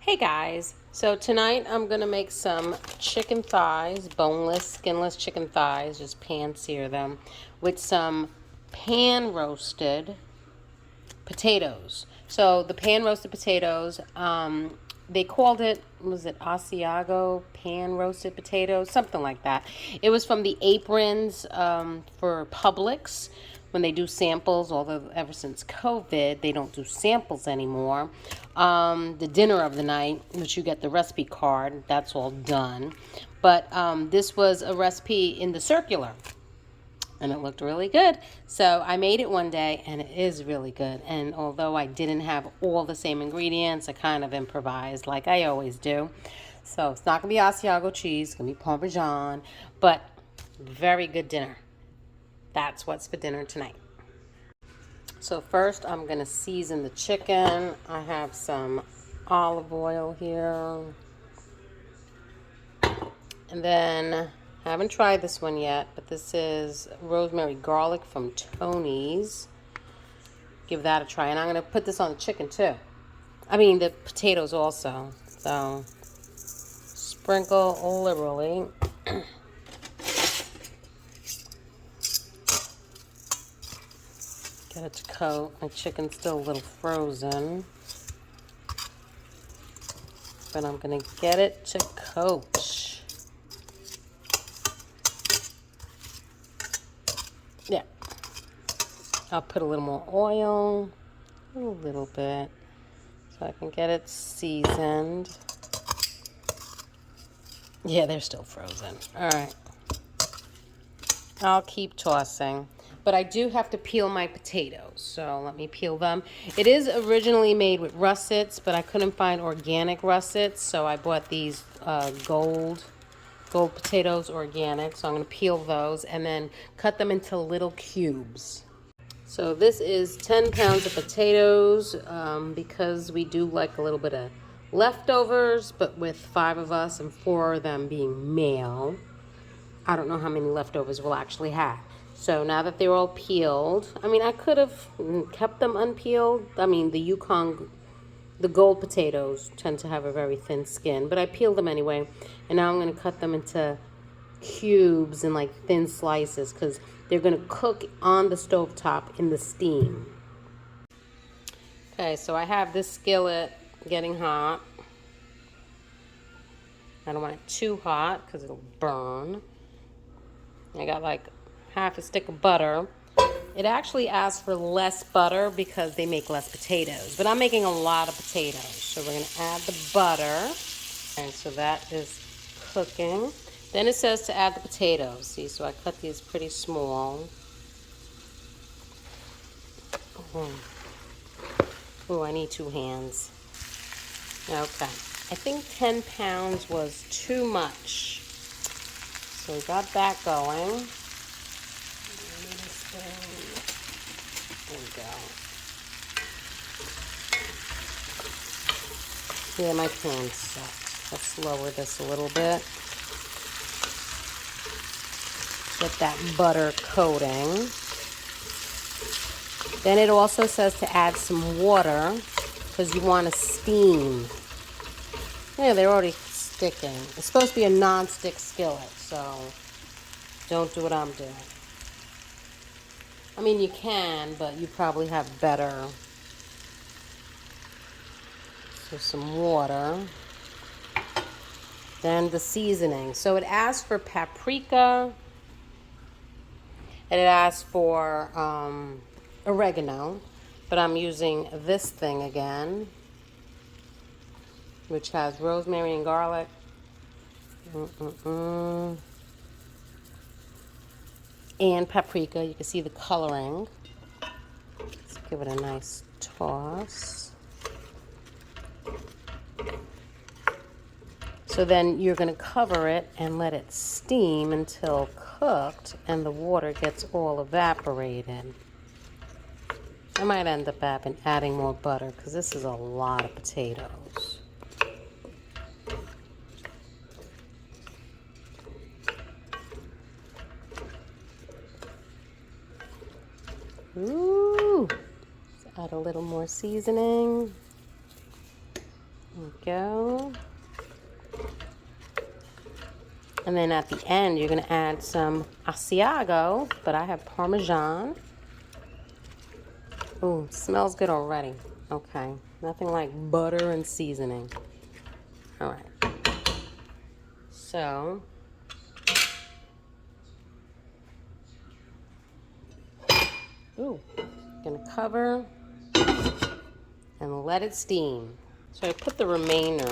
Hey guys, so tonight I'm gonna make some chicken thighs, boneless, skinless chicken thighs, just pan sear them with some pan roasted potatoes. So the pan roasted potatoes, they called it, was it Asiago pan roasted potatoes, something like that. It was from the aprons for Publix when they do samples, although ever since COVID they don't do samples anymore. The dinner of the night, which you get the recipe card, that's all done. But this was a recipe in the circular and it looked really good. So I made it one day and it is really good. And although I didn't have all the same ingredients, I kind of improvised like I always do. So it's not going to be Asiago cheese, it's going to be Parmesan, but very good dinner. That's what's for dinner tonight. So first I'm going to season the chicken. I have some olive oil here. And then, I haven't tried this one yet, but this is rosemary garlic from Tony's. Give that a try. And I'm going to put this on the chicken too. I mean, the potatoes also. So, sprinkle liberally. Get it to coat. My chicken's still a little frozen. But I'm going to get it to coat. Yeah. I'll put a little more oil, a little bit, so I can get it seasoned. Yeah, they're still frozen. All right. I'll keep tossing. But I do have to peel my potatoes, so let me peel them. It is originally made with russets, but I couldn't find organic russets, so I bought these gold potatoes, organic. So I'm going to peel those and then cut them into little cubes. So this is 10 pounds of potatoes because we do like a little bit of leftovers, but with 5 of us and 4 of them being male, I don't know how many leftovers we'll actually have. So now that they're all peeled, I mean, I could have kept them unpeeled. I mean, the gold potatoes tend to have a very thin skin, but I peeled them anyway. And now I'm going to cut them into cubes and like thin slices because they're going to cook on the stovetop in the steam. Okay, so I have this skillet getting hot. I don't want it too hot because it'll burn. I got like half a stick of butter. It actually asks for less butter because they make less potatoes, but I'm making a lot of potatoes. So we're going to add the butter. And so that is cooking. Then it says to add the potatoes. See, so I cut these pretty small. Oh, I need 2 hands. Okay. I think 10 pounds was too much. So we got that going. There we go. Yeah, my pan sucks. Let's lower this a little bit. Get that butter coating. Then it also says to add some water because you want to steam. Yeah, they're already sticking. It's supposed to be a non-stick skillet, so don't do what I'm doing. I mean, you can, but you probably have better. So some water. Then the seasoning. So it asks for paprika. And it asks for oregano. But I'm using this thing again, which has rosemary and garlic. And paprika. You can see the coloring. Let's give it a nice toss. So then you're going to cover it and let it steam until cooked and the water gets all evaporated. I might end up adding more butter because this is a lot of potatoes. Ooh! Let's add a little more seasoning. There we go. And then at the end, you're going to add some Asiago, but I have Parmesan. Ooh, smells good already. Okay, nothing like butter and seasoning. All right. So, ooh, gonna cover and let it steam. So I put the remainder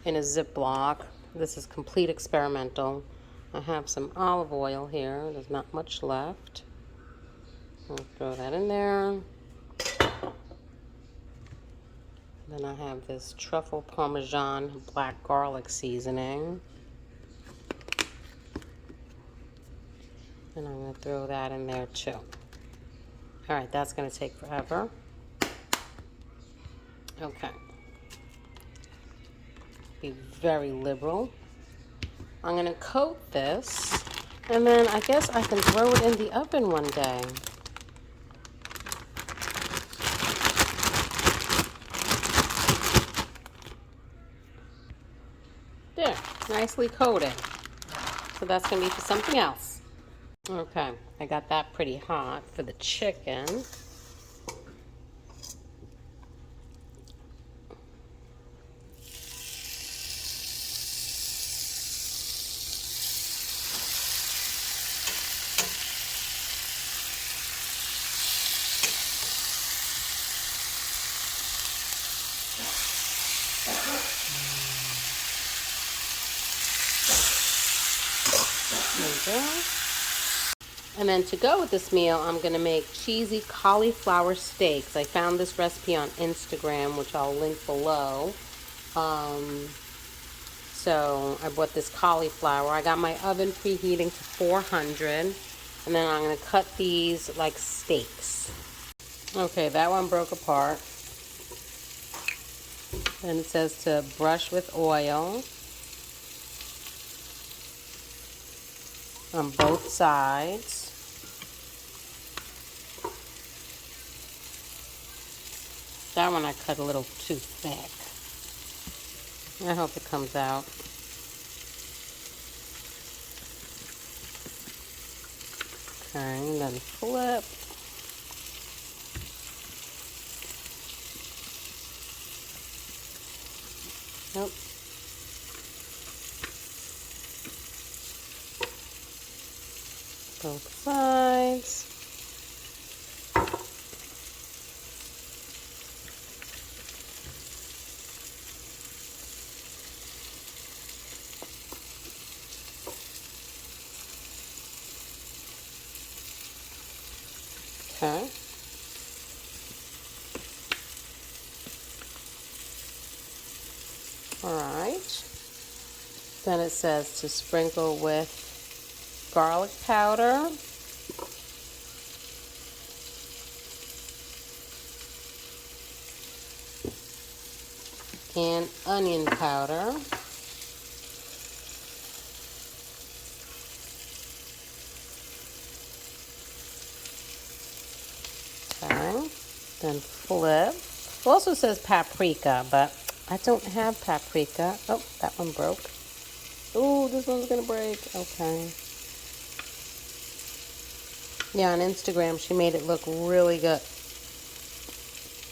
in a Ziploc. This is complete experimental. I have some olive oil here. There's not much left. I'll throw that in there. Then I have this truffle parmesan black garlic seasoning. And I'm going to throw that in there too. All right, that's going to take forever. Okay. Be very liberal. I'm going to coat this, and then I guess I can throw it in the oven one day. There, nicely coated. So that's going to be for something else. Okay, I got that pretty hot for the chicken. There we go. And then to go with this meal, I'm going to make cheesy cauliflower steaks. I found this recipe on Instagram, which I'll link below. So I bought this cauliflower. I got my oven preheating to 400. And then I'm going to cut these like steaks. Okay, that one broke apart. And it says to brush with oil on both sides. That one I cut a little too thick. I hope it comes out. Okay, and then flip. Nope. Both sides. Okay. All right. Then it says to sprinkle with garlic powder. And onion powder. Okay, then flip. It also says paprika, but I don't have paprika. Oh, that one broke. Oh, this one's gonna break. Okay. Yeah, on Instagram, she made it look really good.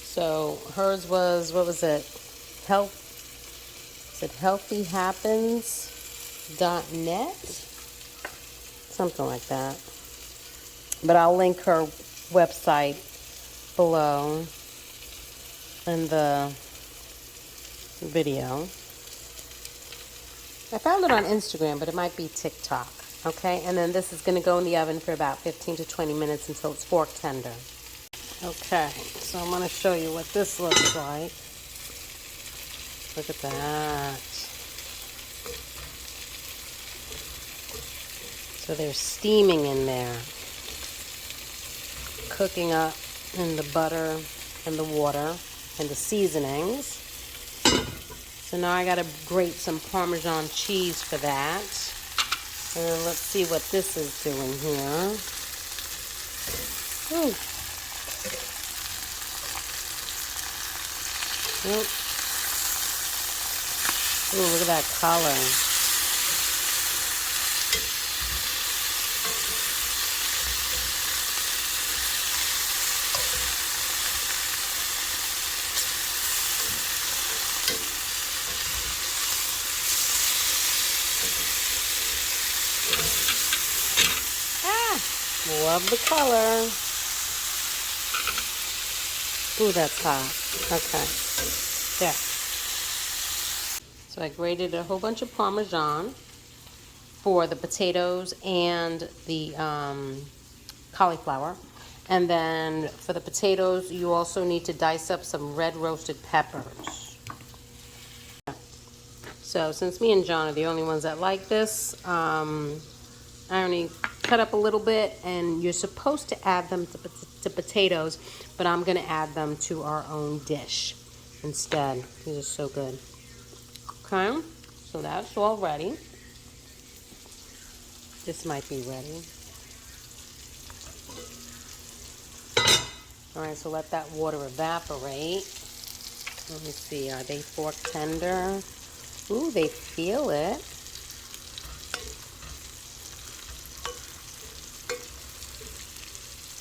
So hers was, what was it? healthyhappens.net? Something like that. But I'll link her website below in the video. I found it on Instagram, but it might be TikTok. Okay, and then this is going to go in the oven for about 15 to 20 minutes until it's fork tender. Okay, so I'm going to show you what this looks like. Look at that. So they're steaming in there, cooking up in the butter and the water and the seasonings. So now I got to grate some Parmesan cheese for that. And then let's see what this is doing here. Ooh. Yep. Ooh, look at that color. Love the color. Ooh, that's hot. Okay. There. So I grated a whole bunch of Parmesan for the potatoes and the cauliflower. And then for the potatoes, you also need to dice up some red roasted peppers. So since me and John are the only ones that like this, I only cut up a little bit, and you're supposed to add them to potatoes, but I'm going to add them to our own dish instead. These are so good. Okay, so that's all ready. This might be ready. All right, so let that water evaporate. Let me see, are they fork tender? Ooh, they feel it.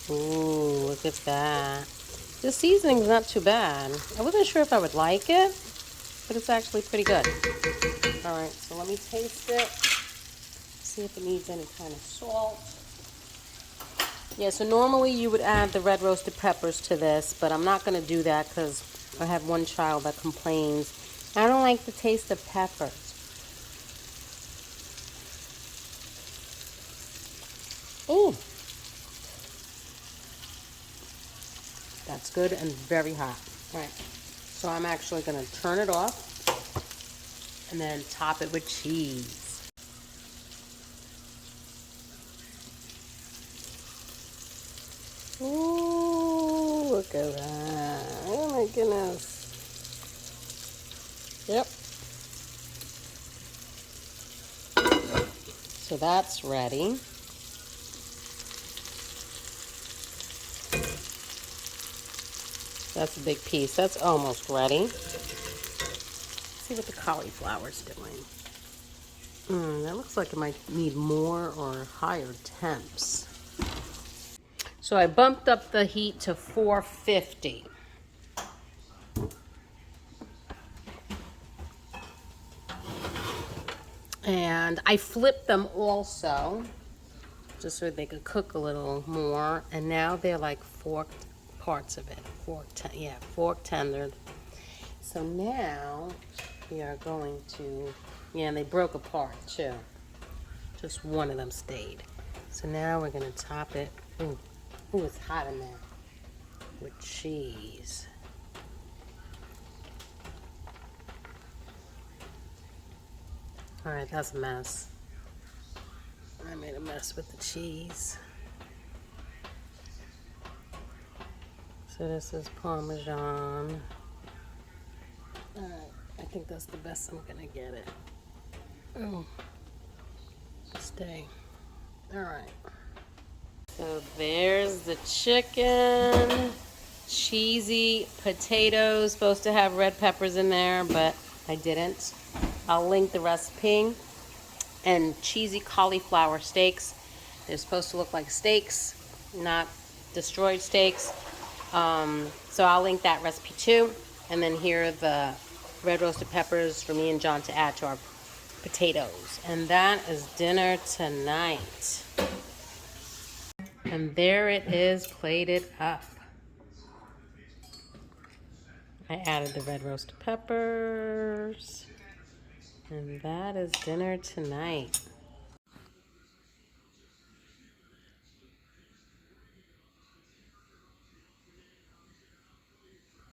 Ooh, look at that. The seasoning's not too bad. I wasn't sure if I would like it, but it's actually pretty good. All right, so let me taste it. See if it needs any kind of salt. Yeah, so normally you would add the red roasted peppers to this, but I'm not going to do that because I have one child that complains, I don't like the taste of peppers. Ooh. That's good and very hot. All right, so I'm actually going to turn it off and then top it with cheese. Ooh, look at that. Oh my goodness. Yep. So that's ready. That's a big piece. That's almost ready. Let's see what the cauliflower's doing. That looks like it might need more or higher temps. So I bumped up the heat to 450. And I flipped them also, just so they could cook a little more. And now they're like forked parts of it. Fork tendered. So now we are going to, and they broke apart too. Just one of them stayed. So now we're going to top it. Ooh, it's hot in there. With cheese. All right, that's a mess. I made a mess with the cheese. So this is Parmesan. All right, I think that's the best I'm gonna get it. Oh, stay. All right. So there's the chicken. Cheesy potatoes. Supposed to have red peppers in there, but I didn't. I'll link the recipe. And cheesy cauliflower steaks. They're supposed to look like steaks, not destroyed steaks. So I'll link that recipe too. And then here are the red roasted peppers for me and John to add to our potatoes. And that is dinner tonight. And there it is, plated up. I added the red roasted peppers. And that is dinner tonight.